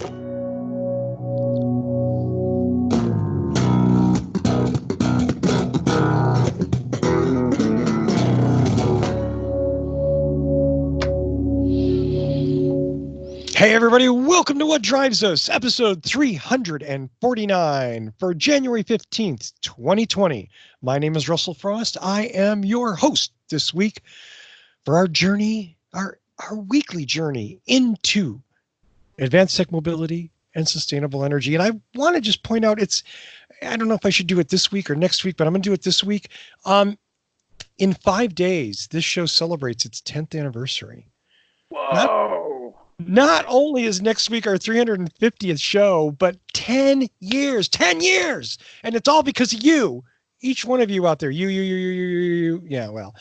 Hey everybody, welcome to What Drives Us, episode 349 for January 15th, 2020. My name is Russell Frost. I am your host this week for our journey, our weekly journey into advanced tech mobility and sustainable energy. And I want to just point out, I don't know if I should do it this week or next week, but I'm going to do it this week. In 5 days, this show celebrates its 10th anniversary. Whoa! Not only is next week our 350th show, but 10 years, and it's all because of you, each one of you out there, you. Yeah, well,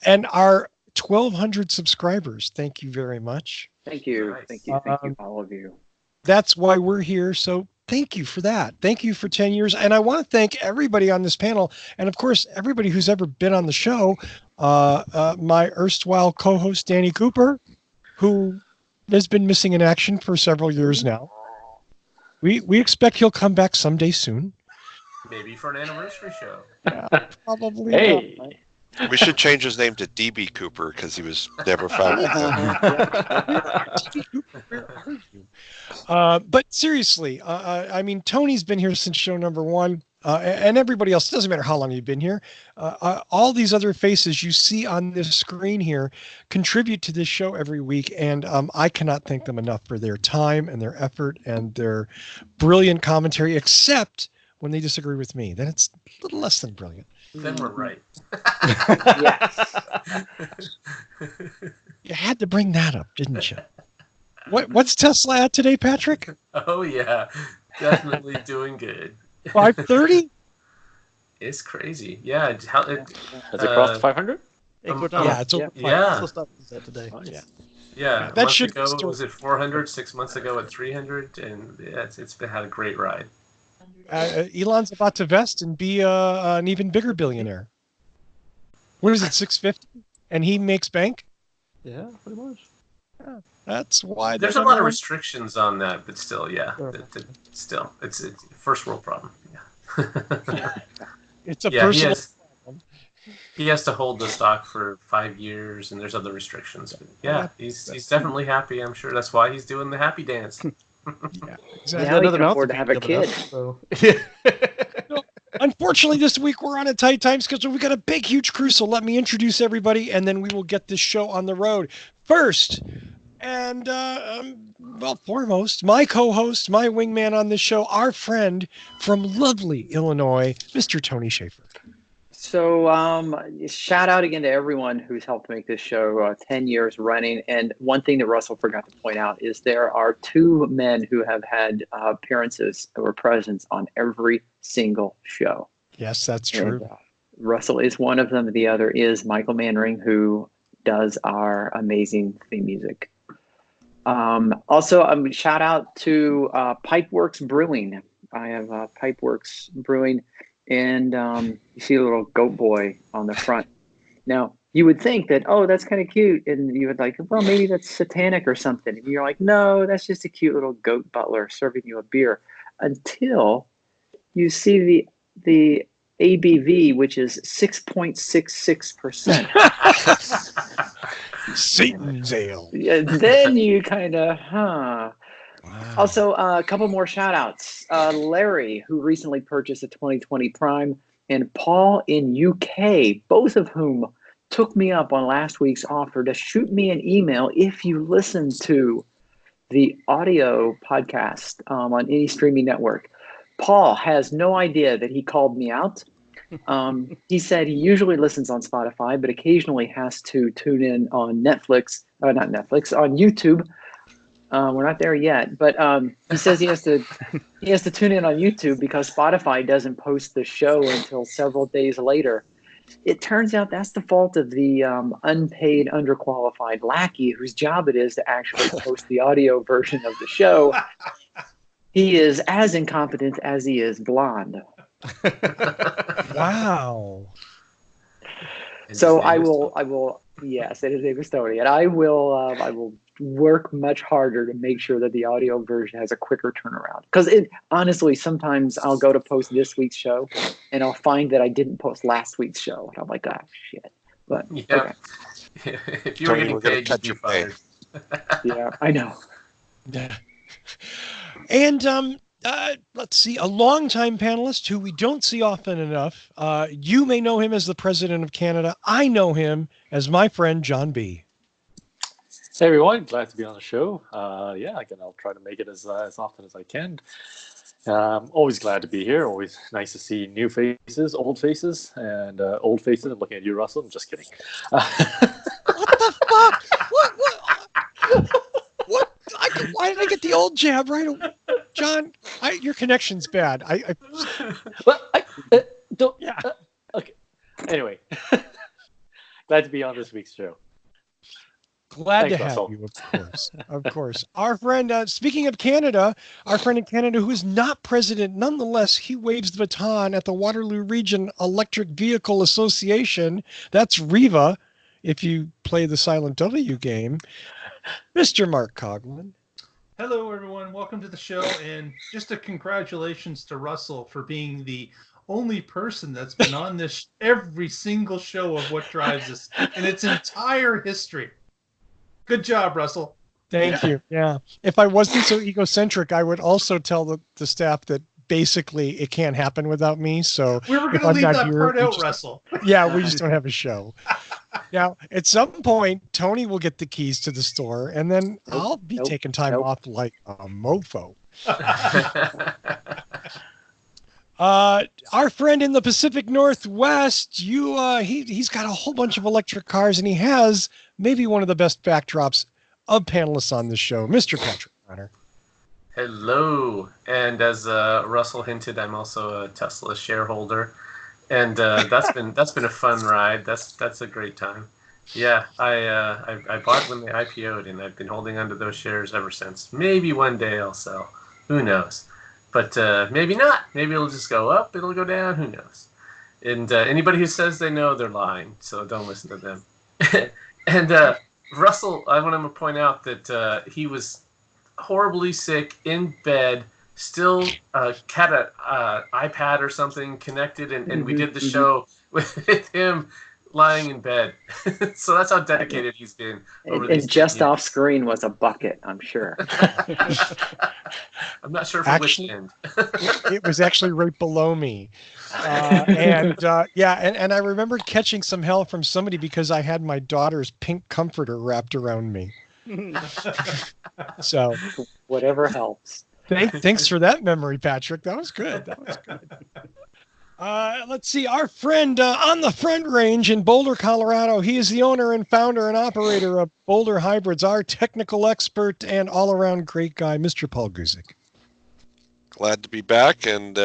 and our 1,200 subscribers. Thank you very much. Thank you, thank you, all of you. That's why we're here. So thank you for that. Thank you for 10 years, and I want to thank everybody on this panel, and of course everybody who's ever been on the show. My erstwhile co-host Danny Cooper, who has been missing in action for several years now. We expect he'll come back someday soon. Maybe for an anniversary show. Yeah, probably. Hey. Not. We should change his name to DB Cooper because he was never found. Where are you? But seriously, I mean, Tony's been here since show number 1. And everybody else, it doesn't matter how long you've been here. All these other faces you see on this screen here contribute to this show every week. And I cannot thank them enough for their time and their effort and their brilliant commentary, except when they disagree with me. Then it's a little less than brilliant. Then we're right. Yes. You had to bring that up, didn't you? What's Tesla at today, Patrick? Oh, yeah. Definitely doing good. 530? It's crazy. Yeah. Has it crossed 500? Yeah, it's over. Yeah. Today. Yeah. That a should month ago, was it 400? 6 months ago at 300? And yeah, it's had a great ride. Elon's about to vest and be an even bigger billionaire. What is it, 650? And he makes bank? Yeah, pretty much. Yeah, that's why. There's a lot of restrictions on that, but still, yeah. Still, it's a first world problem. Yeah. It's a personal problem. He has to hold the stock for 5 years, and there's other restrictions. But yeah, he's definitely happy. I'm sure that's why he's doing the happy dance. Yeah, exactly. Now he can afford to have a kid. So. Unfortunately, this week we're on a tight time schedule. We've got a big, huge crew, so let me introduce everybody, and then we will get this show on the road. First, and foremost, my co-host, my wingman on this show, our friend from lovely Illinois, Mr. Tony Schaefer. So shout out again to everyone who's helped make this show 10 years running. And one thing that Russell forgot to point out is there are 2 men who have had appearances or presence on every single show. Yes, that's true. And, Russell is one of them. The other is Michael Mannering, who does our amazing theme music. Also, shout out to Pipeworks Brewing. I have Pipeworks Brewing. And you see a little goat boy on the front. Now, you would think that, oh, that's kind of cute. And you would like, well, maybe that's satanic or something. And you're like, no, that's just a cute little goat butler serving you a beer. Until you see the ABV, which is 6.66%. Satan's ale. Yeah, then you kind of, Wow. Also, a couple more shout outs. Larry, who recently purchased a 2020 Prime, and Paul in UK, both of whom took me up on last week's offer to shoot me an email if you listen to the audio podcast on any streaming network. Paul has no idea that he called me out. He said he usually listens on Spotify, but occasionally has to tune in on on YouTube. We're not there yet, but he says he has to tune in on YouTube because Spotify doesn't post the show until several days later. It turns out that's the fault of the unpaid, underqualified lackey whose job it is to actually post the audio version of the show. He is as incompetent as he is blonde. Wow. So I will Yes, it is a Bostonian. I will work much harder to make sure that the audio version has a quicker turnaround. Because honestly, sometimes I'll go to post this week's show, and I'll find that I didn't post last week's show, and I'm like, ah, shit. But Yeah. okay. If you were Tony, getting we're gonna paid, cut you'd be your pay. fired. Yeah, I know. Yeah. And let's see, a longtime panelist who we don't see often enough. You may know him as the president of Canada. I know him as my friend John B. Hey everyone, glad to be on the show. Again, I'll try to make it as often as I can. Always glad to be here. Always nice to see new faces, old faces, and old faces. I'm looking at you, Russell. I'm just kidding. What the fuck? What? Why did I get the old jab right away? John, your connection's bad. Don't. Yeah. Okay. Anyway, glad to be on this week's show. Glad Thanks, to have Russell. you, of course. Of course. Our friend, speaking of Canada, our friend in Canada who is not president, nonetheless, he waves the baton at the Waterloo Region Electric Vehicle Association. That's REVA, if you play the Silent W game. Mr. Mark Coughlin. Hello, everyone. Welcome to the show. And just a congratulations to Russell for being the only person that's been on this every single show of What Drives Us in its entire history. Good job, Russell. Thank you. Yeah. If I wasn't so egocentric, I would also tell the staff that basically it can't happen without me. So We were going if to I'm leave not that here, part we out, just- Russell. Yeah, we just don't have a show. Now, at some point, Tony will get the keys to the store, and then I'll be taking time off like a mofo. Our friend in the Pacific Northwest, he's got a whole bunch of electric cars, and he has maybe one of the best backdrops of panelists on the show, Mr. Patrick Connor. Hello, and as Russell hinted, I'm also a Tesla shareholder, and that's been a fun ride. That's a great time. Yeah, I bought when they IPO'd, and I've been holding onto those shares ever since. Maybe one day I'll sell. Who knows? But maybe not. Maybe it'll just go up. It'll go down. Who knows? And anybody who says they know, they're lying. So don't listen to them. And Russell, I want to point out that he was horribly sick in bed, still had an iPad or something connected, and we did the show with him lying in bed. So that's how dedicated he's been. And just off screen was a bucket, I'm sure. I'm not sure if Actually, it it was actually right below me. And I remember catching some hell from somebody because I had my daughter's pink comforter wrapped around me. So whatever helps. Thanks for that memory, Patrick. That was good. Let's see. Our friend on the Front Range in Boulder, Colorado. He is the owner and founder and operator of Boulder Hybrids, our technical expert and all-around great guy, Mr. Paul Guzik. Glad to be back, and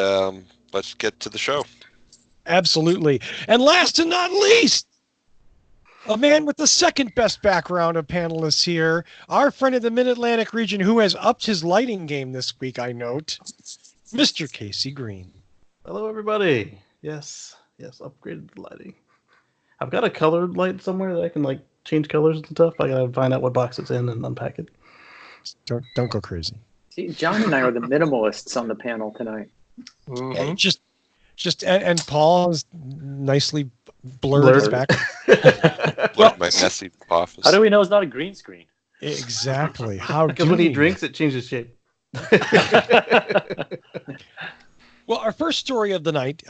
let's get to the show. Absolutely. And last and not least, a man with the second best background of panelists here, our friend in the Mid-Atlantic region who has upped his lighting game this week, I note, Mr. Casey Green. Hello, everybody. Yes, upgraded the lighting. I've got a colored light somewhere that I can like change colors and stuff. I gotta find out what box it's in and unpack it. Don't go crazy. See, John and I are the minimalists on the panel tonight. And and Paul is nicely blurred his back. Like my messy office. How do we know it's not a green screen? Exactly. How Because do when he we? drinks, it changes shape. Well, our first story of the night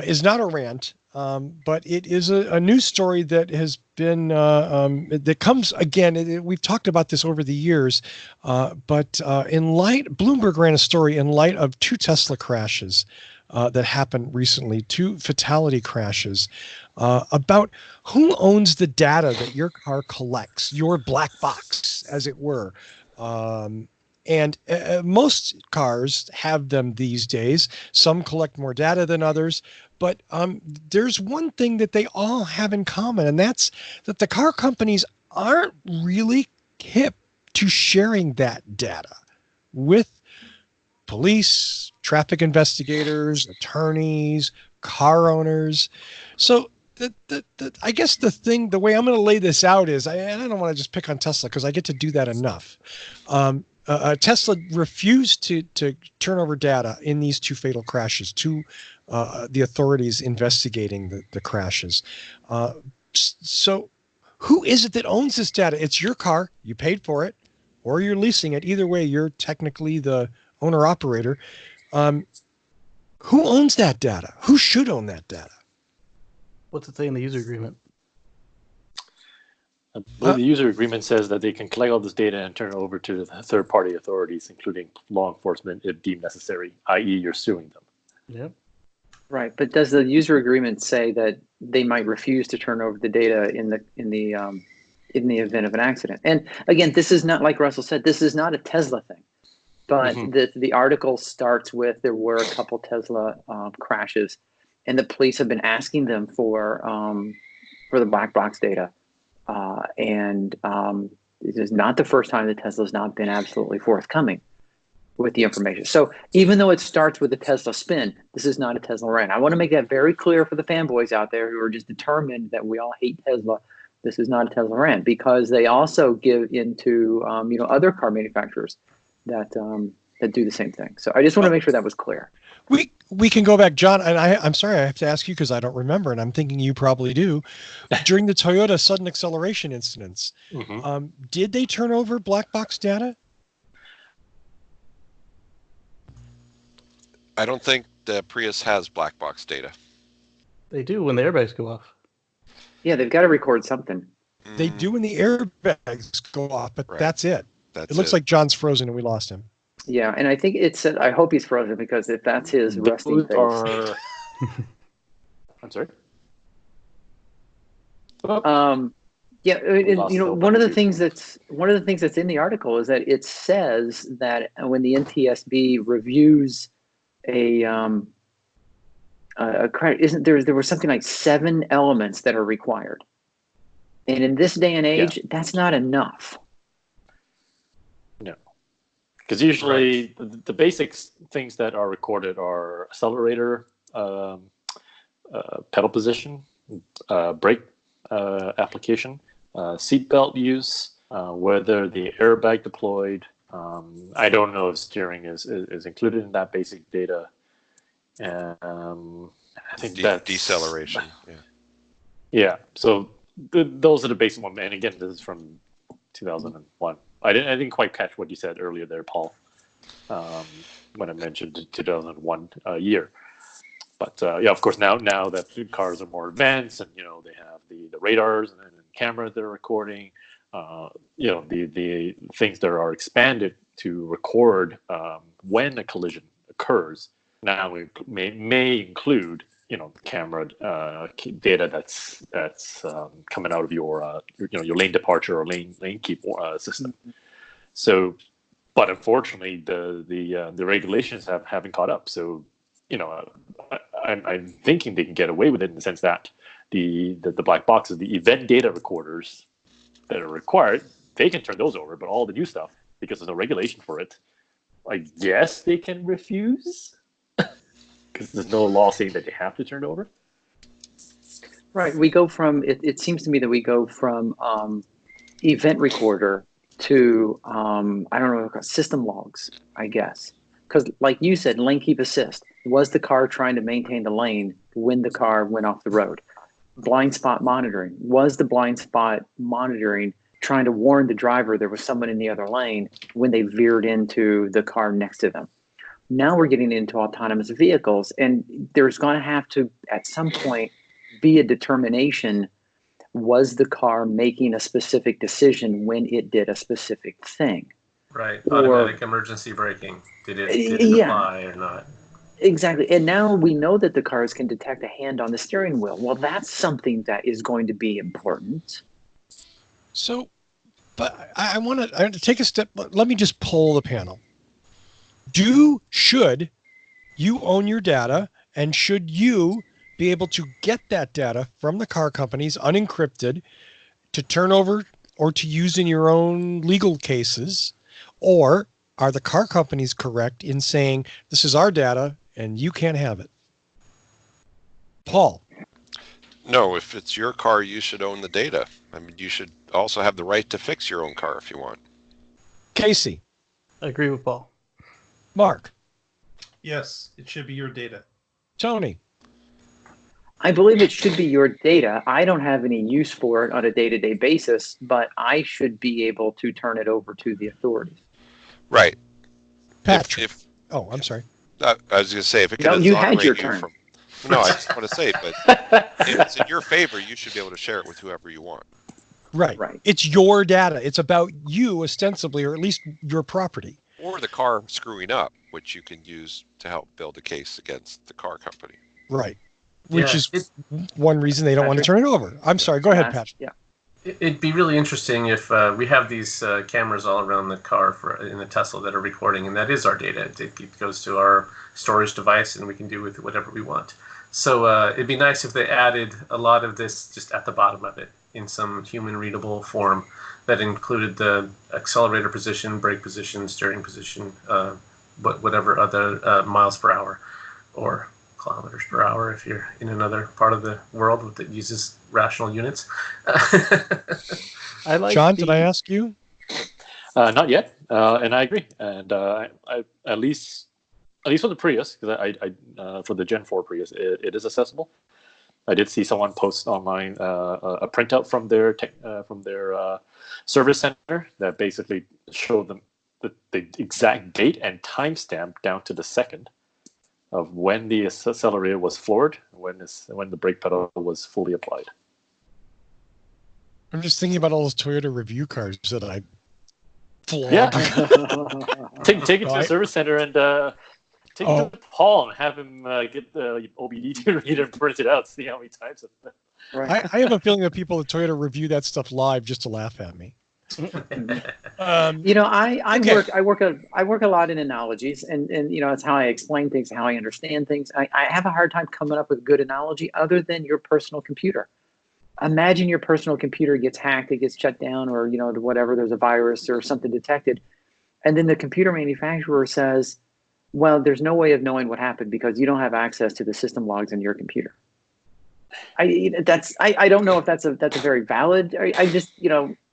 is not a rant, but it is a news story that has been that comes again. We've talked about this over the years, but in light, Bloomberg ran a story in light of two Tesla crashes that happened recently, two fatality crashes, about who owns the data that your car collects, your black box, as it were. And most cars have them these days. Some collect more data than others. But there's one thing that they all have in common, and that's that the car companies aren't really hip to sharing that data with police, traffic investigators, attorneys, car owners. So I guess the way I'm going to lay this out is, I don't want to just pick on Tesla because I get to do that enough. Tesla refused to turn over data in these two fatal crashes to the authorities investigating the crashes. So who is it that owns this data? It's your car. You paid for it, or you're leasing it. Either way, you're technically the owner operator. Who owns that data? Who should own that data? What's it say in the user agreement? I believe the user agreement says that they can collect all this data and turn it over to the third-party authorities, including law enforcement, if deemed necessary, i.e., you're suing them. Yep. Right, but does the user agreement say that they might refuse to turn over the data in the event of an accident? And again, this is not, like Russell said, this is not a Tesla thing. But the article starts with there were a couple Tesla crashes, and the police have been asking them for the black box data. And this is not the first time that Tesla's not been absolutely forthcoming with the information. So even though it starts with a Tesla spin, this is not a Tesla rant. I want to make that very clear for the fanboys out there who are just determined that we all hate Tesla. This is not a Tesla rant, because they also give into other car manufacturers that do the same thing. So I just want to make sure that was clear. We can go back, John, and I'm sorry I have to ask you because I don't remember, and I'm thinking you probably do. During the Toyota sudden acceleration incidents, did they turn over black box data? I don't think the Prius has black box data. They do when the airbags go off. Yeah, they've got to record something. They do when the airbags go off, but that's it. It looks like John's frozen and we lost him. Yeah, and I think I hope he's frozen, because if that's his resting face. I'm sorry. One of the things that's in the article is that it says that when the NTSB reviews a credit, there was something like 7 elements that are required, and in this day and age, that's not enough. No, because usually the basic things that are recorded are accelerator, pedal position, brake application, seatbelt use, whether the airbag deployed. I don't know if steering is included in that basic data. I think that deceleration. Yeah. So those are the basic ones. And again, this is from 2001. I didn't quite catch what you said earlier there, Paul, when I mentioned the 2001 year. But of course, now that cars are more advanced, and they have the radars and cameras that are recording, the things that are expanded to record when a collision occurs. Now it may include camera data that's coming out of your your lane departure or lane keep system. So, but unfortunately, the regulations haven't caught up. So, I'm thinking they can get away with it in the sense that the black boxes, the event data recorders that are required, they can turn those over. But all the new stuff, because there's no regulation for it, I guess they can refuse. Because there's no law saying that they have to turn it over. Right. We go from it seems to me that we go from event recorder to I don't know, system logs, I guess. Because like you said, lane keep assist. Was the car trying to maintain the lane when the car went off the road? Blind spot monitoring. Was the blind spot monitoring trying to warn the driver there was someone in the other lane when they veered into the car next to them? Now we're getting into autonomous vehicles, and there's going to have to, at some point, be a determination, was the car making a specific decision when it did a specific thing? Right. Automatic emergency braking. Did it apply or not? Exactly. And now we know that the cars can detect a hand on the steering wheel. Well, that's something that is going to be important. So, but I want to take a step. Let me just poll the panel. Should you own your data, and should you be able to get that data from the car companies unencrypted to turn over or to use in your own legal cases? Or are the car companies correct in saying this is our data and you can't have it? Paul. No, if it's your car, you should own the data. I mean, you should also have the right to fix your own car if you want. Casey, I agree with Paul. Mark, Yes, it should be your data. Tony. I believe it should be your data. I don't have any use for it on a day-to-day basis, but I should be able to turn it over to the authorities. Right. Patrick. Oh, I'm sorry. I was going to say, if it No, can you had exonerate your you turn. from... No, I just want to say, but if it's in your favor, you should be able to share it with whoever you want. Right. Right. It's your data. It's about you ostensibly, or at least your property. Or the car screwing up, which you can use to help build a case against the car company. Right. Which Yeah, is one reason they don't want to turn it over. I'm sorry. Go ahead, Patrick. Yeah. It'd be really interesting if we have these cameras all around the car in the Tesla that are recording, and that is our data. It goes to our storage device, and we can do with it whatever we want. So it'd be nice if they added a lot of this just at the bottom of it in some human-readable form that included the accelerator position, brake position, steering position, whatever other miles per hour or kilometers per hour if you're in another part of the world that uses rational units. I like John, did I ask you? Not yet, and I agree. And I at least for the Prius, because I for the Gen 4 Prius, it is accessible. I did see someone post online a printout from their service center that basically showed them the exact date and timestamp down to the second of when the accelerator was floored, when the brake pedal was fully applied. I'm just thinking about all those Toyota review cars that I flogged. Yeah, take it to the service center and take it to Paul and have him get the OBD reader and print it out. See how many times. Right. I have a feeling that people at Toyota review that stuff live just to laugh at me. I work a lot in analogies, and it's how I explain things, how I understand things. I have a hard time coming up with a good analogy other than your personal computer. Imagine your personal computer gets hacked, it gets shut down, or whatever, there's a virus or something detected, and then the computer manufacturer says, well, there's no way of knowing what happened because you don't have access to the system logs in your computer. I don't know if that's a very valid. I just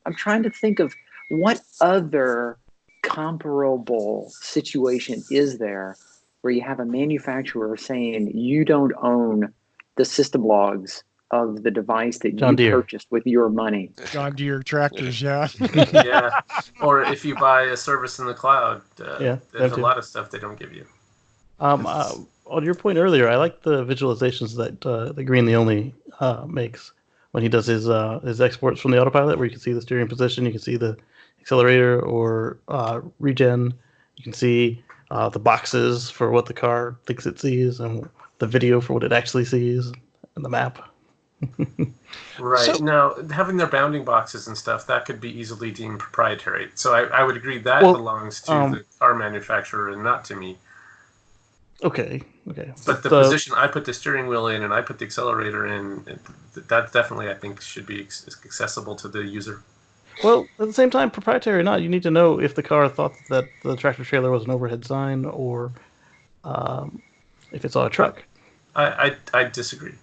I'm trying to think of what other comparable situation is there where you have a manufacturer saying you don't own the system logs of the device that John Deere purchased with your money. John Deere tractors, yeah. Yeah. Or if you buy a service in the cloud, there's a lot of stuff they don't give you. On your point earlier, I like the visualizations that the Green the Only makes when he does his exports from the autopilot, where you can see the steering position, you can see the accelerator or regen, you can see the boxes for what the car thinks it sees, and the video for what it actually sees, and the map. Right. So, now, having their bounding boxes and stuff, that could be easily deemed proprietary. So I would agree that belongs to the car manufacturer and not to me. Okay. But the position I put the steering wheel in and I put the accelerator in, that definitely, I think, should be accessible to the user. Well, at the same time, proprietary or not, you need to know if the car thought that the tractor trailer was an overhead sign or if it saw a truck. I disagree.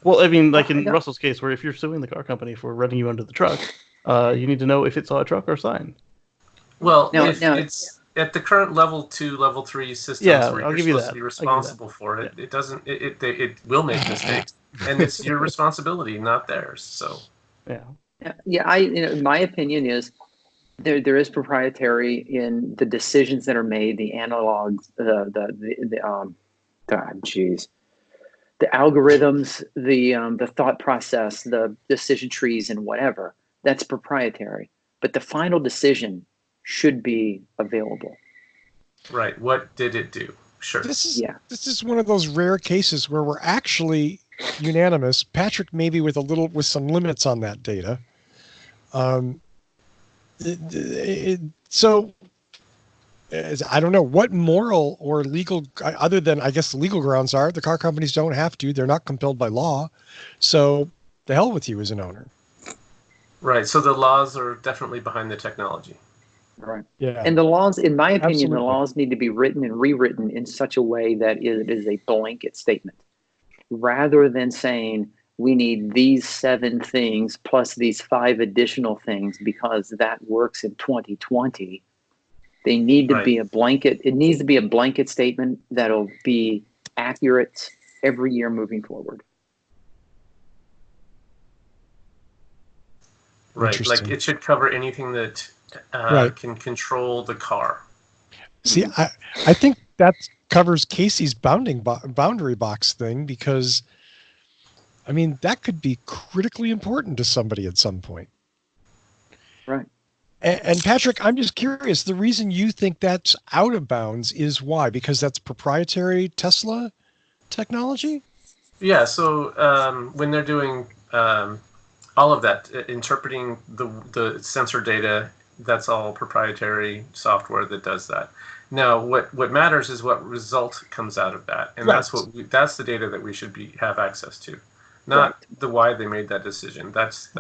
Well, I mean, like in Russell's case, where if you're suing the car company for running you under the truck, you need to know if it saw a truck or sign. Well, it's at the current level 2, level 3 systems where you're supposed to be responsible for it, it doesn't. It will make mistakes, and it's your responsibility, not theirs. So. Yeah. My opinion is there is proprietary in the decisions that are made, the analogs, the algorithms, the thought process, the decision trees, and whatever. That's proprietary, but the final decision should be available. Right. What did it do? Sure. This is one of those rare cases where we're actually unanimous. Patrick, maybe with some limits on that data. So I don't know what moral or legal, other than I guess the legal grounds are the car companies don't have to. They're not compelled by law. So the hell with you as an owner. Right. So the laws are definitely behind the technology. Right. Yeah. And the laws, in my opinion, Absolutely. the laws need to be written and rewritten in such a way that it is a blanket statement, rather than saying we need these 7 things plus these 5 additional things because that works in 2020. They need to be a blanket. It needs to be a blanket statement that'll be accurate every year moving forward. Right, like it should cover anything that can control the car. See, I think that covers Casey's boundary box thing, because, I mean, that could be critically important to somebody at some point. Right. And Patrick, I'm just curious, the reason you think that's out of bounds is why? Because that's proprietary Tesla technology? Yeah, so when they're doing all of that, interpreting the sensor data, that's all proprietary software that does that. Now, what matters is what result comes out of that, and that's the data that we should have access to, not the why they made that decision. That's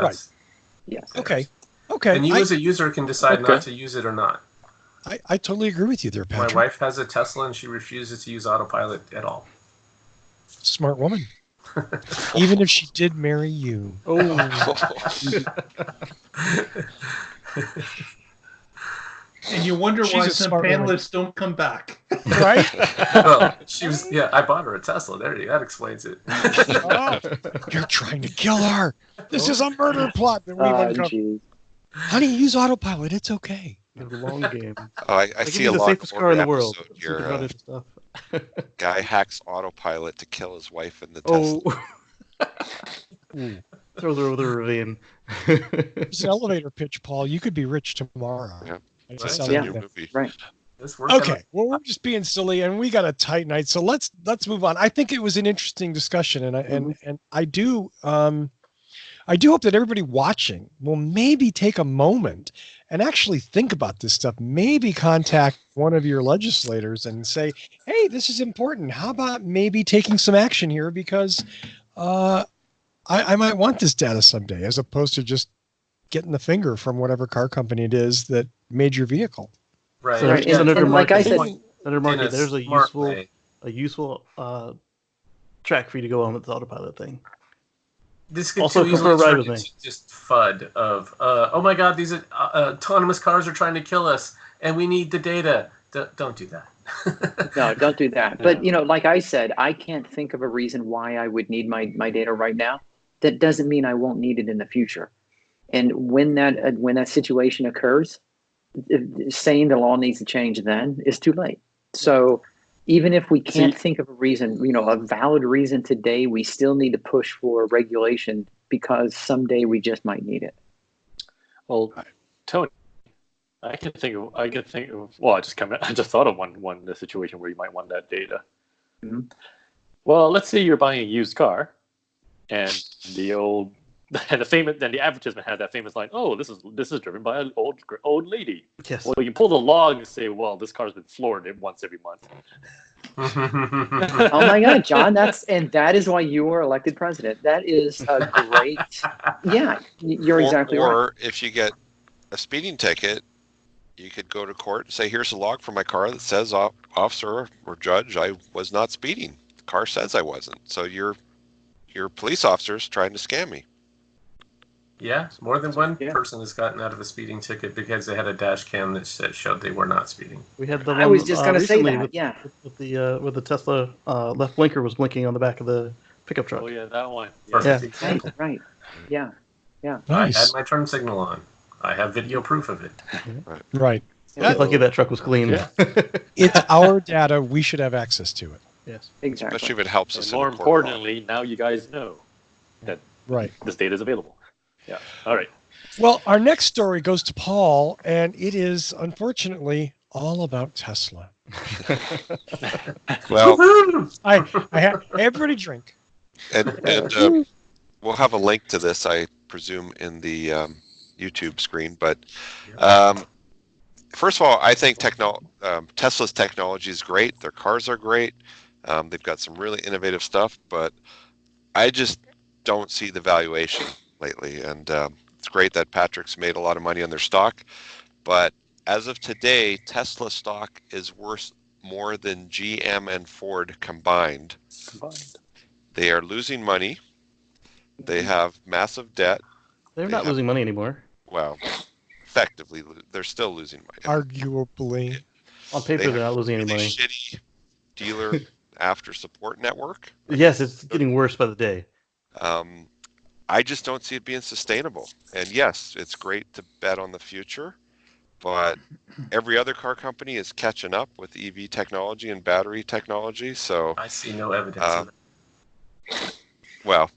yes. Okay. And you as a user can decide not to use it or not. I totally agree with you there, Patrick. My wife has a Tesla and she refuses to use autopilot at all. Smart woman. Even if she did marry you. Oh. And you wonder why some panelists don't come back. Right? Well, I bought her a Tesla. That explains it. Oh, you're trying to kill her. This is a murder plot that we've uncovered. Honey, use autopilot. It's okay. It's a long game. I see a the lot safest car in the world. Here, guy hacks autopilot to kill his wife in the Tesla. Throws her over the ravine. It's an elevator pitch, Paul. You could be rich tomorrow. Yeah. It's a new movie. Right. Okay. Well, we're just being silly, and we got a tight night, so let's move on. I think it was an interesting discussion, and I do hope that everybody watching will maybe take a moment and actually think about this stuff. Maybe contact one of your legislators and say, "Hey, this is important. How about maybe taking some action here, because I might want this data someday," as opposed to just getting the finger from whatever car company it is that made your vehicle. Right. Senator like I said, Senator Markey, there's a useful track for you to go on with the autopilot thing. This could also come for a ride with me. Just FUD of, oh my God, these autonomous cars are trying to kill us, and we need the data. Don't do that. No, don't do that. But like I said, I can't think of a reason why I would need my data right now. That doesn't mean I won't need it in the future. And when that situation occurs, saying the law needs to change then is too late. So even if we can't think of a reason, a valid reason today, we still need to push for regulation because someday we just might need it. Well, Tony, I just thought of one situation where you might want that data. Mm-hmm. Well, let's say you're buying a used car, and the advertisement had that famous line, "Oh, this is driven by an old lady." Yes. Well, you pull the log and say, "Well, this car's been floored once every month." Oh my God, John! That is why you were elected president. That is a great. Yeah, you're exactly right. Or if you get a speeding ticket, you could go to court and say, "Here's a log from my car that says, officer or judge, I was not speeding. The car says I wasn't. So your police officer's trying to scam me." Yeah, more than one person has gotten out of a speeding ticket because they had a dash cam that showed they were not speeding. We had the one, I was just going to say that. With the Tesla left blinker was blinking on the back of the pickup truck. Oh yeah, that one. Yeah. Right. Yeah. Nice. I had my turn signal on. I have video proof of it. Right. Lucky that truck was clean. Yeah. It's our data. We should have access to it. Yes. Exactly. Especially if it helps us. And more importantly, now you guys know that this data is available. Yeah. All right. Well, our next story goes to Paul, and it is unfortunately all about Tesla. Well, I have everybody drink. And we'll have a link to this, I presume, in the YouTube screen. But first of all, I think Tesla's technology is great. Their cars are great. They've got some really innovative stuff, but I just don't see the valuation lately. And it's great that Patrick's made a lot of money on their stock, but as of today, Tesla stock is worth more than GM and Ford combined. They are losing money. They have massive debt. They're They not have- losing money anymore. Well, effectively, they're still losing money. Arguably. On paper, they're not losing any Really money. shitty dealer after support network. Yes, it's getting worse by the day. I just don't see it being sustainable. And yes, it's great to bet on the future, but every other car company is catching up with EV technology and battery technology. So I see no evidence of that. well,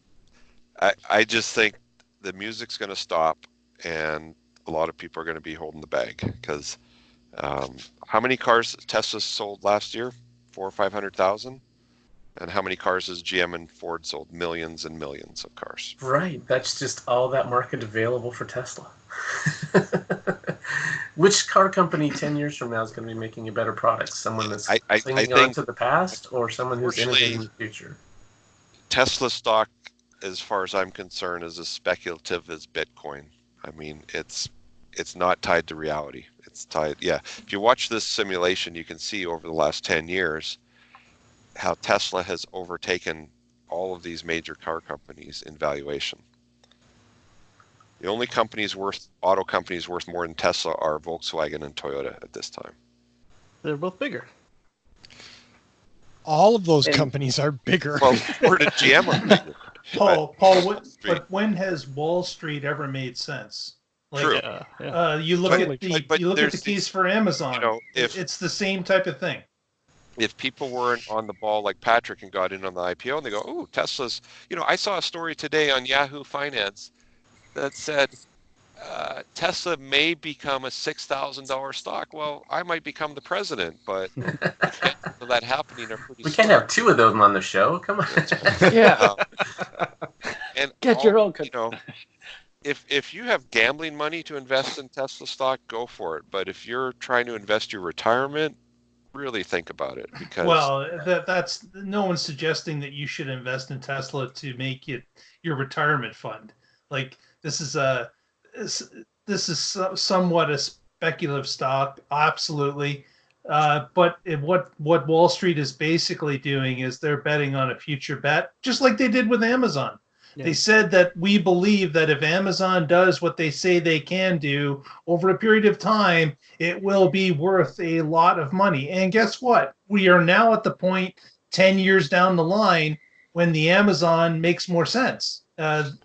I just think the music's going to stop, and a lot of people are going to be holding the bag because how many cars Tesla sold last year? 400,000 or 500,000. And how many cars has GM and Ford sold? Millions and millions of cars. Right. That's just all that market available for Tesla. Which car company 10 years from now is going to be making a better product? Someone that's clinging on to the past, or someone who's innovating in the future? Tesla stock, as far as I'm concerned, is as speculative as Bitcoin. I mean, it's not tied to reality. It's tied. Yeah. If you watch this simulation, you can see over the last 10 years how Tesla has overtaken all of these major car companies in valuation. The only auto companies worth more than Tesla are Volkswagen and Toyota at this time. They're both bigger. All of those companies are bigger. Well, Ford and GM are bigger. Paul, but when has Wall Street ever made sense? Like, True. You look at the case for Amazon. You know, it's the same type of thing. If people weren't on the ball like Patrick and got in on the IPO and they go, oh, Tesla's, I saw a story today on Yahoo Finance that said Tesla may become a $6,000 stock. Well, I might become the president, but that happening are pretty We can't have two of them on the show. Come on. Yeah. And Get your own. If you have gambling money to invest in Tesla stock, go for it. But if you're trying to invest your retirement, really think about it, because that's no one's suggesting that you should invest in Tesla to make it your retirement fund. Like this is somewhat a speculative stock, absolutely. But what Wall Street is basically doing is they're betting on a future bet, just like they did with Amazon. Yeah. They said that we believe that if Amazon does what they say they can do over a period of time, it will be worth a lot of money. And guess what? We are now at the point 10 years down the line when the Amazon makes more sense.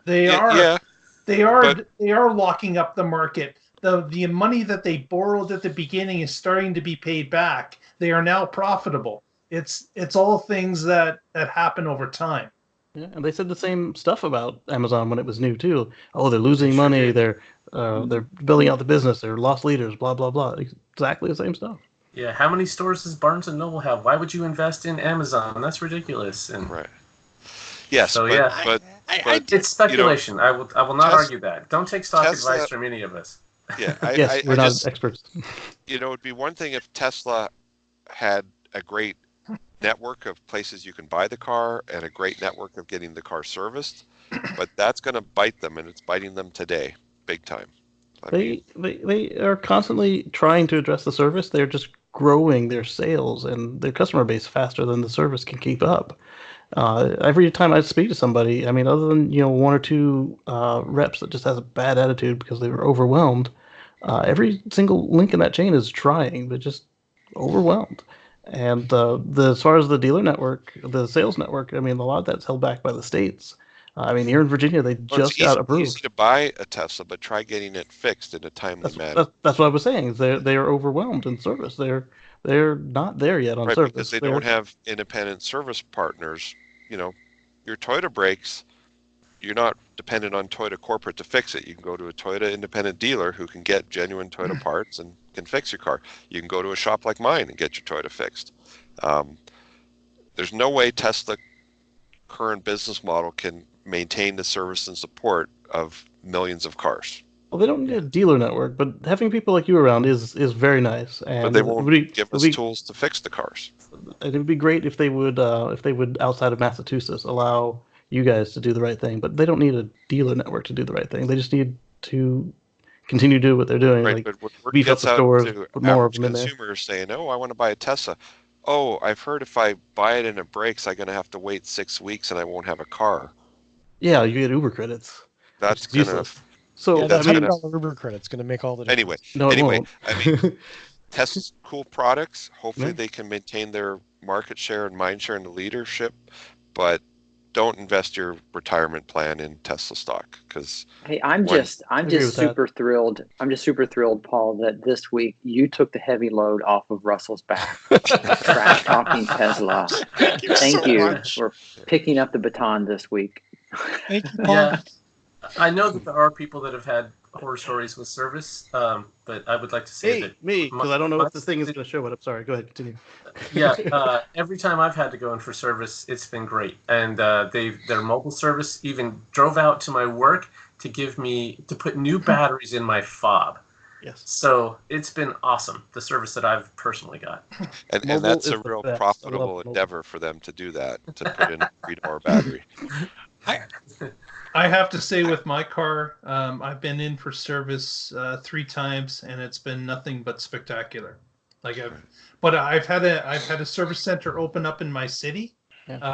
They are locking up the market. The money that they borrowed at the beginning is starting to be paid back. They are now profitable. It's all things that happen over time. Yeah, and they said the same stuff about Amazon when it was new too. Oh, they're losing money. They're building out the business. They're lost leaders. Blah blah blah. Exactly the same stuff. Yeah. How many stores does Barnes and Noble have? Why would you invest in Amazon? That's ridiculous. And right. Yes. So but it's speculation. I will not argue that. Don't take stock advice from any of us. Yeah. We're not experts. It'd be one thing if Tesla had a great network of places you can buy the car and a great network of getting the car serviced, but that's going to bite them, and it's biting them today big time. They are constantly trying to address the service. They're just growing their sales and their customer base faster than the service can keep up. Every time I speak to somebody, I mean, other than one or two reps that just has a bad attitude because they were overwhelmed, every single link in that chain is trying, but just overwhelmed. And as far as the dealer network, the sales network, I mean, a lot of that's held back by the states. I mean, here in Virginia, they just got approved. It's easy to buy a Tesla, but try getting it fixed in a timely manner. That's what I was saying. They are overwhelmed in service. They're not there yet on service. Because they don't have independent service partners. Your Toyota brakes, you're not dependent on Toyota corporate to fix it. You can go to a Toyota independent dealer who can get genuine Toyota parts and can fix your car. You can go to a shop like mine and get your Toyota fixed. There's no way Tesla current business model can maintain the service and support of millions of cars. Well, they don't need a dealer network, but having people like you around is very nice. And but they won't give us tools to fix the cars. It would be great if they would outside of Massachusetts allow you guys to do the right thing, but they don't need a dealer network to do the right thing. They just need to continue to do what they're doing, right, like but beef up the stores, put more of them in there. Consumers saying, "Oh, I want to buy a Tesla." Oh, I've heard if I buy it and it breaks, I'm going to have to wait 6 weeks and I won't have a car. Yeah, you get Uber credits. That's It's useless. So Yeah, that's I mean, $100 Uber credit's going to make all the difference. Anyway, won't. I mean, Tesla's cool products. Hopefully, Yeah. they can maintain their market share and mind share in the leadership, but don't invest your retirement plan in Tesla stock because Hey, I'm agree just with super thrilled. I'm just super thrilled, Paul, that this week you took the heavy load off of Russell's back. Trash talking Tesla. Thank you much. for picking up the baton this week. Thank you, Paul. Yeah, I know that there are people that have had horror stories with service, but I would like to say that Me, because I don't know my- if the thing is going to show it up. Sorry, go ahead, continue. yeah, every time I've had to go in for service, it's been great, and their mobile service even drove out to my work to put new batteries in my fob. Yes. So it's been awesome, the service that I've personally got. and Mobile that's is a the real best. I love profitable mobile. endeavor for them to do that, to put in a 3-hour battery. I have to say, with my car, I've been in for service 3 times, and it's been nothing but spectacular. I've had a service center open up in my city,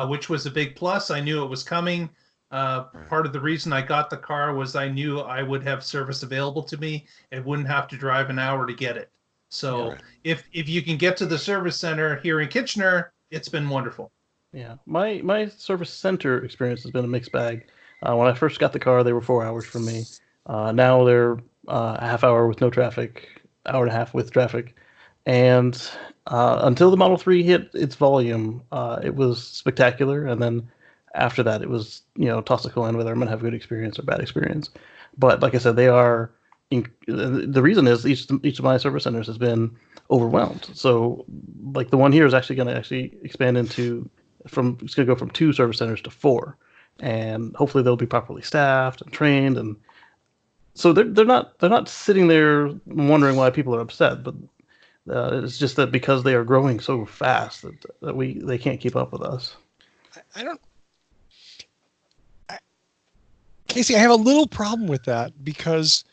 which was a big plus. I knew it was coming. Part of the reason I got the car was I knew I would have service available to me and wouldn't have to drive an hour to get it. So if you can get to the service center here in Kitchener, it's been wonderful. Yeah, my service center experience has been a mixed bag. When I first got the car, they were 4 hours from me. Now they're a half hour with no traffic, hour and a half with traffic. And until the Model 3 hit its volume, it was spectacular. And then after that, it was, toss a coin whether I'm going to have a good experience or bad experience. But like I said, they are. The reason is each of my service centers has been overwhelmed. So, like the one here is actually going to expand into it's going to go from 2 service centers to 4, and hopefully they'll be properly staffed and trained, and so they're not sitting there wondering why people are upset, but it's just that because they are growing so fast that they can't keep up with us. Casey, I have a little problem with that because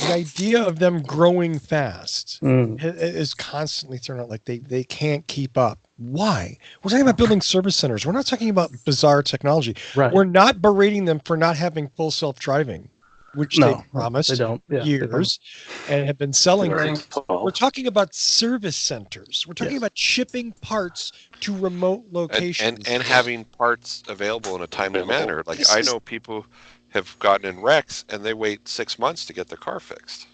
the idea of them growing fast is constantly thrown out like they can't keep up. Why? We're talking about building service centers. We're not talking about bizarre technology. Right. We're not berating them for not having full self-driving, which they promised they don't. Yeah, years and have been selling. Paul. We're talking about service centers. We're talking about shipping parts to remote locations. And having parts available in a timely manner. Like I know people have gotten in wrecks and they wait 6 months to get their car fixed.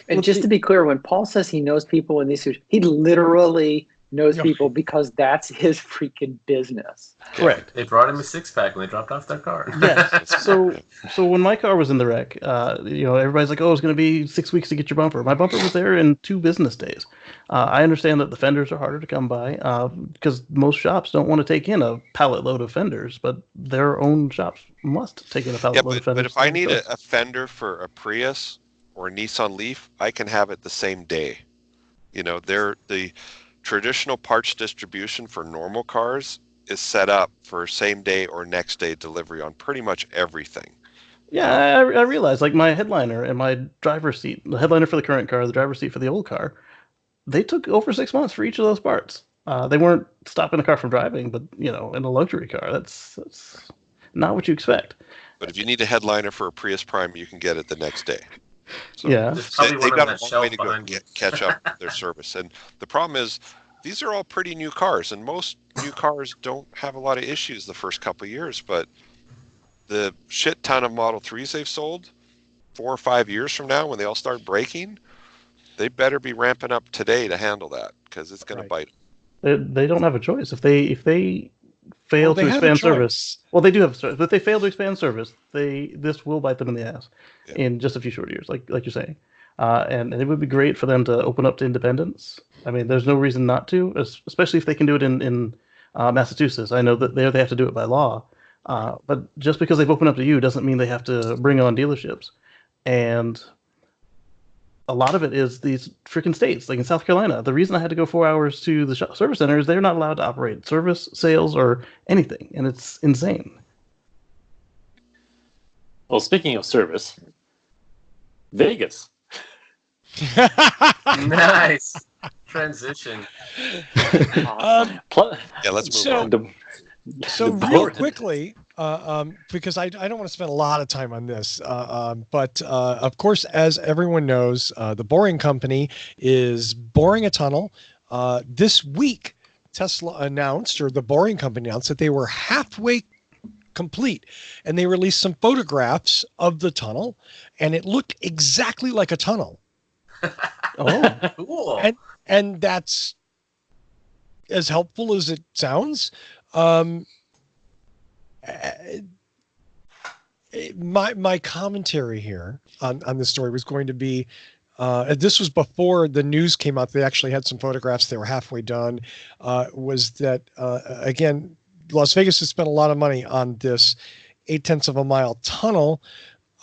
And just to be clear, when Paul says he knows people in these situations, he literally knows people because that's his freaking business. Correct. They brought him a 6-pack when they dropped off their car. Yes. So when my car was in the wreck, everybody's like, "Oh, it's going to be 6 weeks to get your bumper." My bumper was there in 2 business days. I understand that the fenders are harder to come by because most shops don't want to take in a pallet load of fenders, but their own shops must take in a pallet load of fenders. But if I need a fender for a Prius or a Nissan Leaf, I can have it the same day. They're the traditional parts distribution for normal cars is set up for same day or next day delivery on pretty much everything. Yeah, I realize, like my headliner and my driver's seat, the headliner for the current car, the driver's seat for the old car, they took over 6 months for each of those parts. They weren't stopping the car from driving, but in a luxury car, that's not what you expect. But if you need a headliner for a Prius Prime, you can get it the next day. So they've got a long way to go catch up with their service. And the problem is, these are all pretty new cars, and most new cars don't have a lot of issues the first couple of years. But the shit ton of Model 3s they've sold 4 or 5 years from now, when they all start breaking, they better be ramping up today to handle that because it's going to bite them. They don't have a choice. If they fail to expand service, well, they do have service, but if they fail to expand service, this will bite them in the ass in just a few short years, like you're saying. And it would be great for them to open up to independents. I mean, there's no reason not to, especially if they can do it in Massachusetts. I know that they have to do it by law, but just because they've opened up to you doesn't mean they have to bring on dealerships. And a lot of it is these freaking states, like in South Carolina. The reason I had to go 4 hours to the service center is they're not allowed to operate service, sales, or anything, and it's insane. Well, speaking of service, Vegas. Nice transition. Awesome. Let's move on. So real quickly, because I don't want to spend a lot of time on this. But of course, as everyone knows, the Boring Company is boring a tunnel. This week, Tesla announced, or the Boring Company announced, that they were halfway complete, and they released some photographs of the tunnel, and it looked exactly like a tunnel. Oh, cool. And that's as helpful as it sounds. My commentary here on this story was going to be, this was before the news came out. They actually had some photographs. They were halfway done. Was that, again, Las Vegas has spent a lot of money on this 0.8 of a mile tunnel.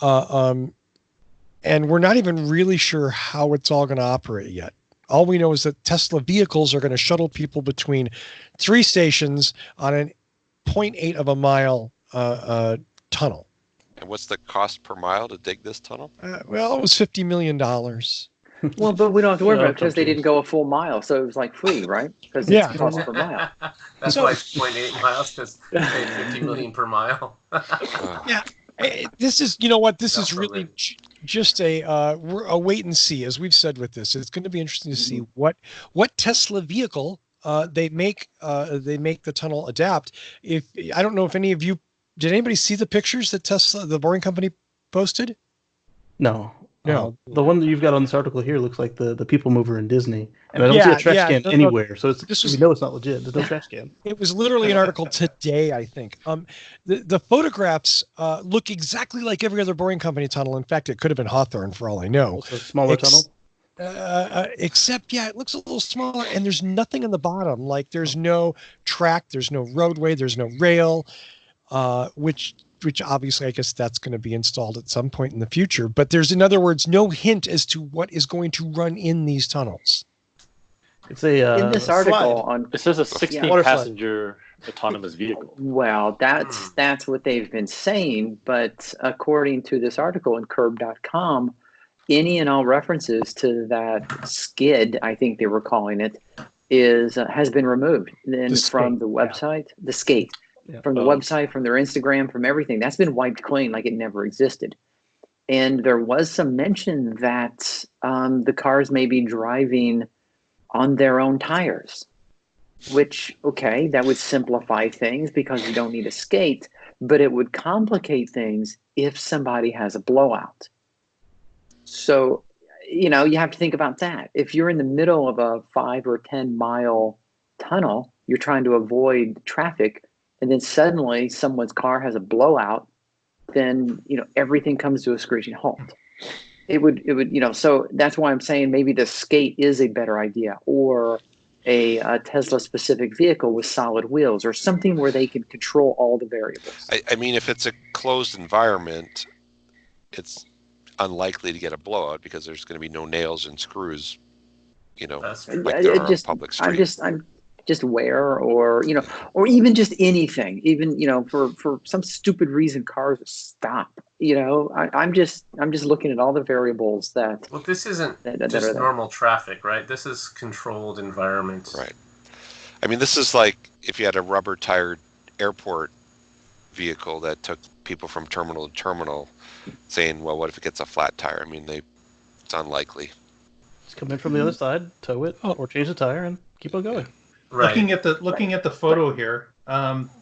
And we're not even really sure how it's all going to operate yet. All we know is that Tesla vehicles are going to shuttle people between 3 stations on an 0.8 of a mile tunnel. And what's the cost per mile to dig this tunnel? Well, it was $50 million. Well, but we don't have to worry about it because they didn't go a full mile, so it was like free, right? Because it's cost per mile. That's why it's 0.8 miles, because they paid $50 million per mile. Yeah, this is, you know what? This is really just a wait and see, as we've said with this. It's going to be interesting to see what Tesla vehicle they make the tunnel adapt. I don't know if any of you, did anybody see the pictures that Tesla, the Boring Company, posted? No. The one that you've got on this article here looks like the people mover in Disney, and I don't see a trash can anywhere. So we know it's not legit. There's no trash can. It was literally an article today, I think. The photographs look exactly like every other Boring Company tunnel. In fact, it could have been Hawthorne for all I know. Also a smaller tunnel. Except, it looks a little smaller, and there's nothing in the bottom. Like, there's no track, there's no roadway, there's no rail, which obviously I guess that's going to be installed at some point in the future. But there's, in other words, no hint as to what is going to run in these tunnels. It's a in this article it says a 16-passenger autonomous vehicle. Well, that's what they've been saying, but according to this article in curb.com, any and all references to that skid, I think they were calling it, has been removed. Then from the website, the skate. Yeah. From the website, from their Instagram, from everything. That's been wiped clean like it never existed. And there was some mention that the cars may be driving on their own tires, which, okay, that would simplify things because you don't need a skate, but it would complicate things if somebody has a blowout. So, you have to think about that. If you're in the middle of a 5 or 10 mile tunnel, you're trying to avoid traffic, and then suddenly someone's car has a blowout, then, everything comes to a screeching halt. It would, so that's why I'm saying maybe the skate is a better idea, or a Tesla specific vehicle with solid wheels, or something where they can control all the variables. I mean, if it's a closed environment, it's unlikely to get a blowout because there's going to be no nails and screws, like there are on public streets. I'm just wear, or even just anything, even for some stupid reason cars stop. I'm just looking at all the variables that. Well, this isn't just normal traffic, right? This is controlled environment. Right. I mean, this is like if you had a rubber tired airport vehicle that took people from terminal to terminal, saying, well, what if it gets a flat tire? I mean, it's unlikely. Just come in from the other side, tow it, or change the tire and keep on going. Right. Looking at the photo here,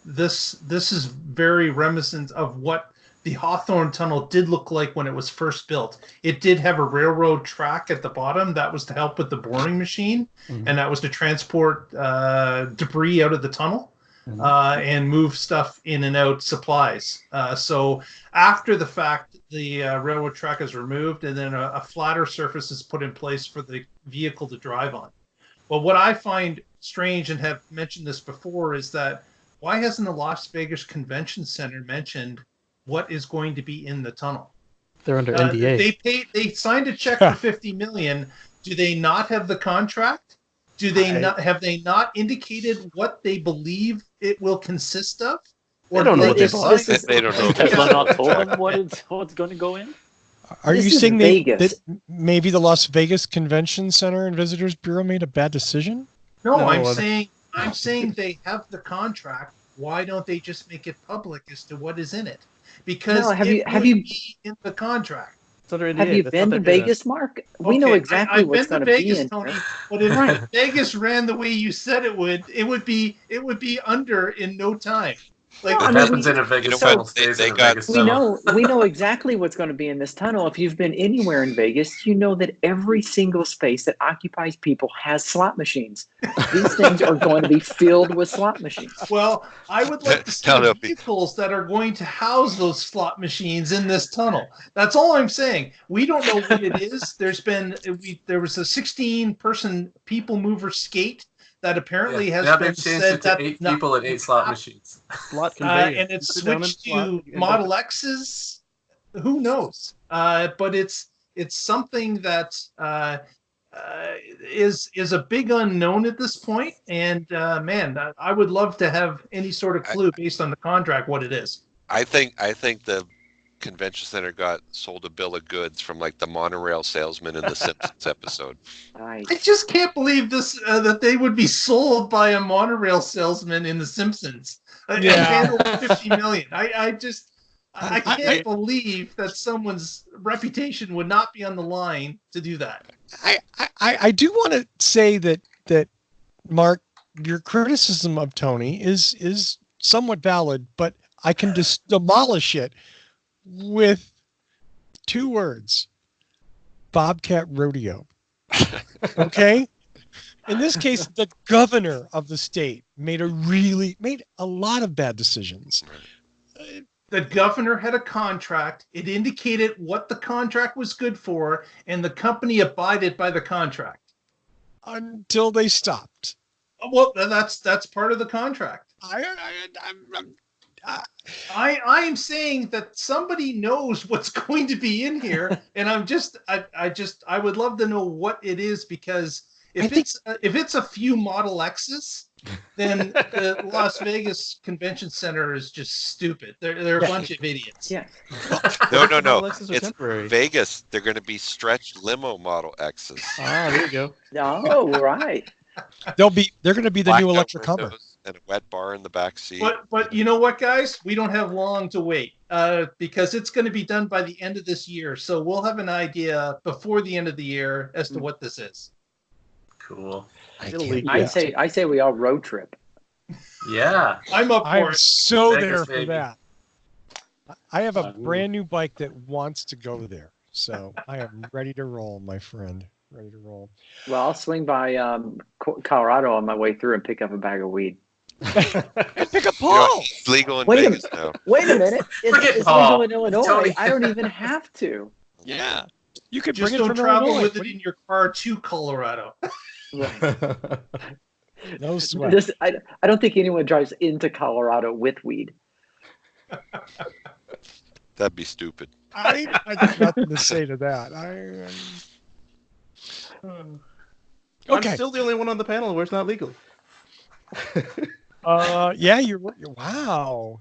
this is very reminiscent of what the Hawthorne Tunnel did look like when it was first built. It did have a railroad track at the bottom that was to help with the boring machine, and that was to transport debris out of the tunnel and move stuff in and out, supplies. So after the fact, the railroad track is removed, and then a flatter surface is put in place for the vehicle to drive on. Well, what I find strange, and have mentioned this before, is that why hasn't the Las Vegas Convention Center mentioned what is going to be in the tunnel? They're under NDA. They signed a check for $50 million. Do they not have the contract? Have they not indicated what they believe it will consist of? Or they don't know what they bought. They don't know. Tesla not told them what's going to go in? Are you saying that maybe the Las Vegas Convention Center and Visitors Bureau made a bad decision? No, I'm saying they have the contract why don't they just make it public as to what is in it? Because No, have it you would be in the contract. It's under NDA. have you That's been not to their business. Vegas, Mark? We know Okay, exactly I've what's been going to to be Vegas, in Tony, here. but if Right. Vegas ran the way you said it would be under in no time. Like No, What I mean, happens in a Vegas You know tunnel what? stays They in a got- Vegas We tunnel. know exactly what's going to be in this tunnel. If you've been anywhere in Vegas, you know that every single space that occupies people has slot machines. These things are going to be filled with slot machines. Well, I would like to see No, the no. vehicles that are going to house those slot machines in this tunnel. That's all I'm saying. We don't know what it is. There was a 16-person people mover skate that apparently has now been they've changed said it to that 8 not- people and 8 slot machines. Slot conveyor. and it's Sit down in switched the slot to and Model X's. Who knows? But it's something that is a big unknown at this point. And man, I would love to have any sort of clue based on the contract what it is. I think the convention center got sold a bill of goods from like the monorail salesman in the Simpsons episode. Nice. I just can't believe this that they would be sold by a monorail salesman in The Simpsons. Yeah. And handled $50 million. I can't believe that someone's reputation would not be on the line to do that. I do want to say that Mark, your criticism of Tony is somewhat valid, but I can just demolish it with 2 words: Bobcat Rodeo. Okay. In this case, the governor of the state made a lot of bad decisions. The governor had a contract. It indicated what the contract was good for, and the company abided by the contract. Until they stopped. Well, that's part of the contract. I'm saying that somebody knows what's going to be in here, and I would love to know what it is, because if it's a few Model X's, then the Las Vegas Convention Center is just stupid. They're a bunch of idiots. Yeah. No. Alexis are It's temporary. Vegas. They're going to be stretched limo Model X's. Ah, there you go. Oh, right. They're going to be the new Blackout electric Hummer. windows and a wet bar in the back seat. But you know what, guys? We don't have long to wait because it's going to be done by the end of this year. So we'll have an idea before the end of the year as to what this is. Cool. I say we all road trip. Yeah. I'm up for I'm it. so Vegas, there for baby. that. I have a brand new bike that wants to go there. So I am ready to roll, my friend. Ready to roll. Well, I'll swing by Colorado on my way through and pick up a bag of weed. And pick up You know, Paul. it's legal in Wait a Vegas now. Wait a minute. Forget It's Paul. legal in Illinois. Tony. I don't even have to. Yeah. You could Just bring it don't from travel Illinois. with it in your car to Colorado. Right. No sweat. I don't think anyone drives into Colorado with weed. That'd be stupid. I got nothing to say to that. Okay. I'm still the only one on the panel where it's not legal. Yeah, you're wow.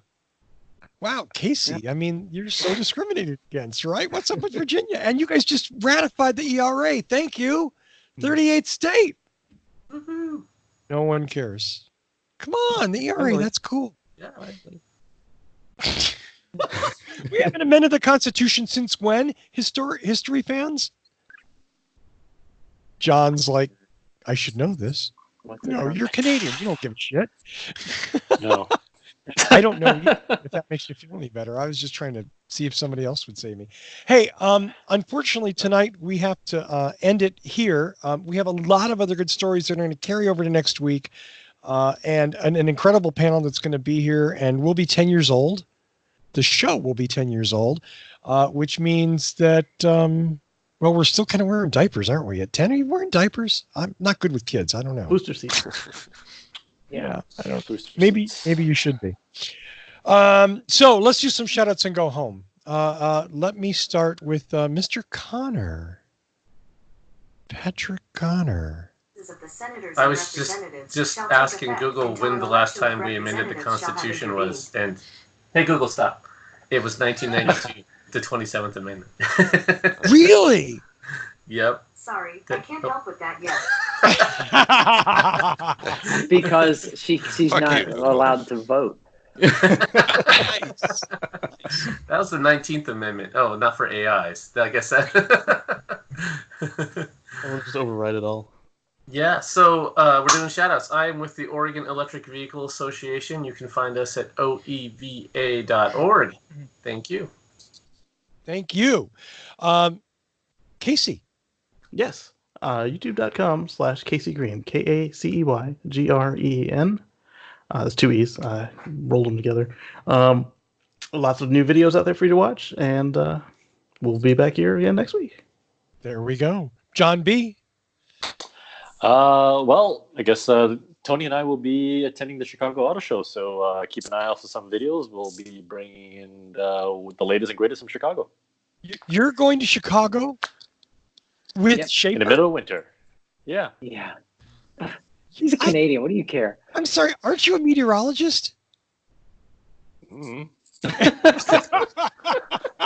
Wow, Casey. I mean, you're so discriminated against, right? What's up with Virginia? And you guys just ratified the ERA. Thank you. 38th state. Woohoo. No one cares. Come on, the ERA. That's cool. Yeah. We haven't amended the Constitution since when? History fans? John's like, I should know this. No, you're Canadian. You don't give a shit. No. I don't know if that makes you feel any better. I was just trying to see if somebody else would save me. Hey, unfortunately tonight we have to end it here. We have a lot of other good stories that are going to carry over to next week, and an incredible panel that's going to be here, and we'll be 10 years old. The show will be 10 years old, which means that, well, we're still kind of wearing diapers, aren't we? At 10, are you wearing diapers? I'm not good with kids. I don't know. Booster seat. Yeah, I don't. Maybe you should be. So let's do some shout outs and go home. Let me start with Mr. Connor. Patrick Connor. I was just asking Google when the last time we amended the Constitution was, and hey Google, stop. It was 1992, the 27th Amendment. Really? Yep. Sorry, I can't help with that yet. Because she's Fuck not you, Google. allowed to vote. Nice. That was the 19th Amendment. Oh, not for AIs. I guess that. We'll just override it all. Yeah, so we're doing shout-outs. I am with the Oregon Electric Vehicle Association. You can find us at oeva.org. Thank you. Thank you. Casey. Yes. YouTube.com/Casey Green. KACEYGREEN. There's 2 E's. I rolled them together. Lots of new videos out there for you to watch, and we'll be back here again next week. There we go. John B. Well, I guess Tony and I will be attending the Chicago Auto Show, so keep an eye out for some videos. We'll be bringing in the latest and greatest from Chicago. You're going to Chicago with Schaefer? In the middle of winter. Yeah. Yeah. He's a Canadian. What do you care? I'm sorry. Aren't you a meteorologist? Mm-hmm.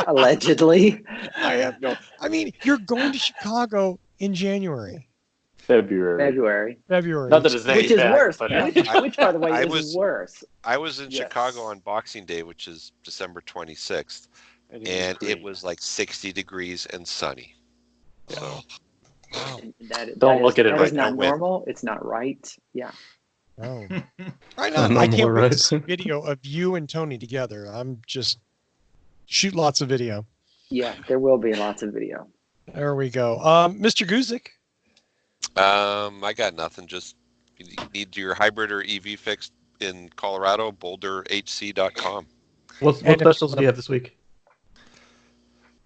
Allegedly. I have no. I mean, you're going to Chicago in January. February. Not that it's any Which is bad, worse. but Which, by the way, is worse. I was in Yes. Chicago on Boxing Day, which is December 26th, and it was like 60 degrees and sunny. So Wow. Don't look at it That right is not now. normal. It's not right. Yeah. Oh. Right now, No I can't more, wait right? to see video of you and Tony together. I'm just shoot lots of video. Yeah, there will be lots of video. There we go. Mr. Guzik. I got nothing. Just if you need your hybrid or EV fixed in Colorado, boulderhc.com. What specials do you have this week?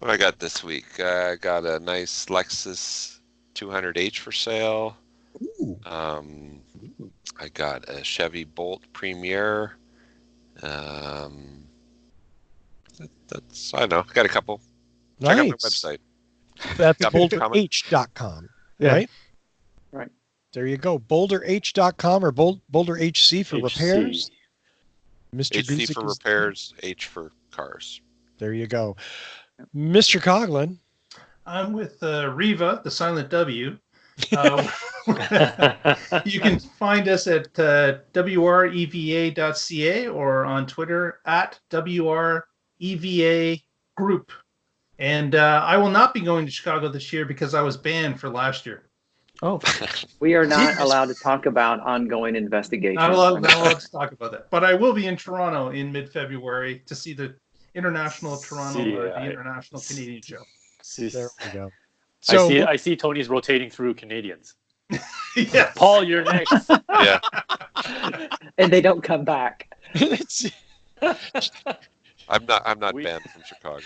What I got this week? I got a nice Lexus 200H for sale. Ooh. I got a Chevy Bolt Premier. That's I don't know. Got a couple. Check out my Nice. website. That's Got me coming. boulderh.com. Yeah. Right? Right. There you go. boulderh.com or Boulder HC for HC. repairs. Mr. HC Guzik for is- repairs, H for cars. There you go. Mr. Coughlin. I'm with Riva, the silent W. You can find us at wreva.ca or on Twitter at wreva group. And I will not be going to Chicago this year because I was banned for last year. Oh, We are not allowed to talk about ongoing investigations. Not allowed to talk about that. But I will be in Toronto in mid-February to see the International Toronto or the International Canadian Show. There we go. So I see Tony's rotating through Canadians. Yeah. Paul, you're next. Yeah. And they don't come back. it's- I'm not banned from Chicago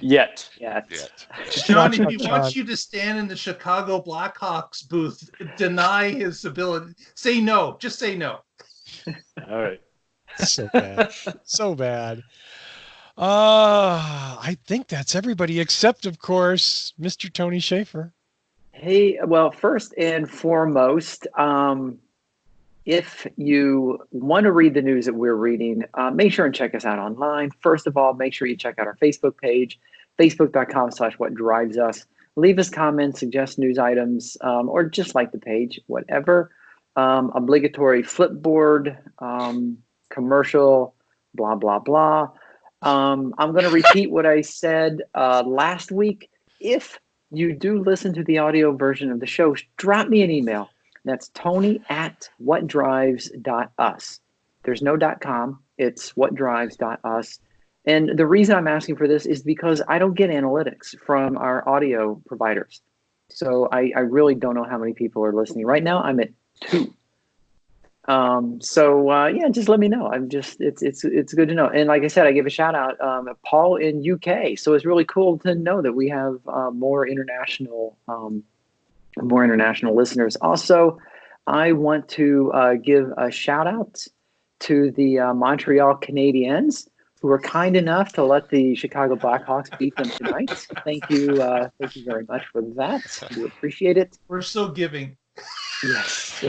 Yet. Yeah. yet. John, if John, he John. wants you to stand in the Chicago Blackhawks booth, deny his ability. Say no. Just say no. All right. so bad. So bad. I think that's everybody except, of course, Mr. Tony Schaefer. Hey, well, first and foremost, if you want to read the news that we're reading, make sure and check us out online. First of all, make sure you check out our Facebook page, facebook.com/whatdrivesus. Leave us comments, suggest news items, or just like the page, whatever. Obligatory flipboard, commercial, blah, blah, blah. I'm going to repeat what I said last week. If you do listen to the audio version of the show, drop me an email. That's tony@whatdrives.us. There's no .com. It's whatdrives.us. And the reason I'm asking for this is because I don't get analytics from our audio providers. So I really don't know how many people are listening. Right now, I'm at 2. Yeah, just let me know. It's good to know. And like I said, I give a shout out Paul in UK. So it's really cool to know that we have more international listeners. Also, I want to give a shout out to the Montreal Canadiens, who were kind enough to let the Chicago Blackhawks beat them tonight. Thank you very much for that. We appreciate it. We're so giving. Yes.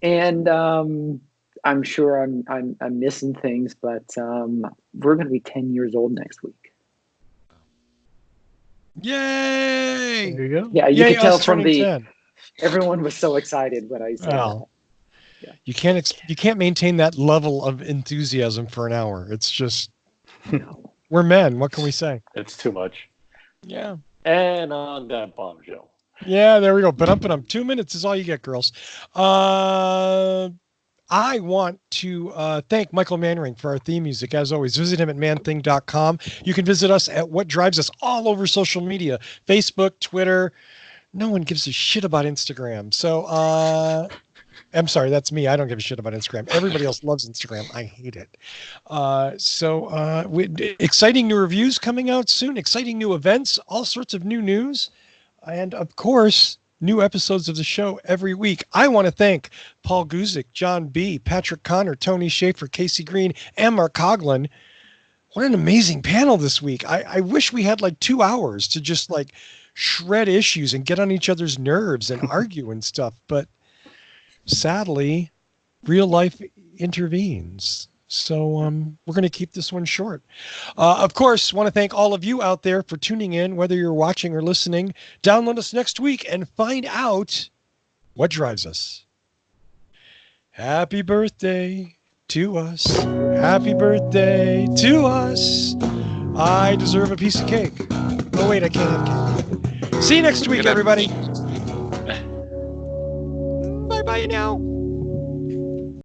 And I'm sure I'm missing things, but we're going to be 10 years old next week. Yay! there you go. Yeah, you Yay, can tell us from turning 10. everyone was so excited when I said Well, Yeah. You can't maintain that level of enthusiasm for an hour. It's just we're men. What can we say? It's too much. Yeah. And on that bombshell. Yeah, there we go. But 2 minutes is all you get, girls. I want to thank Michael Mannering for our theme music. As always, visit him at manthing.com. You can visit us at What Drives Us all over social media, Facebook, Twitter. No one gives a shit about Instagram. So I'm sorry, that's me. I don't give a shit about Instagram. Everybody else loves Instagram. I hate it. Exciting new reviews coming out soon, exciting new events, all sorts of new news. And of course, new episodes of the show every week. I want to thank Paul Guzik, John B., Patrick Connor, Tony Schaefer, Casey Green, and Mark Coughlin. What an amazing panel this week. I wish we had like 2 hours to just like shred issues and get on each other's nerves and argue and stuff. But sadly, real life intervenes. So we're going to keep this one short. Of course, want to thank all of you out there for tuning in, whether you're watching or listening. Download us next week and find out what drives us. Happy birthday to us. Happy birthday to us. I deserve a piece of cake. Oh, wait, I can't have cake. See you next week, everybody. Bye-bye now.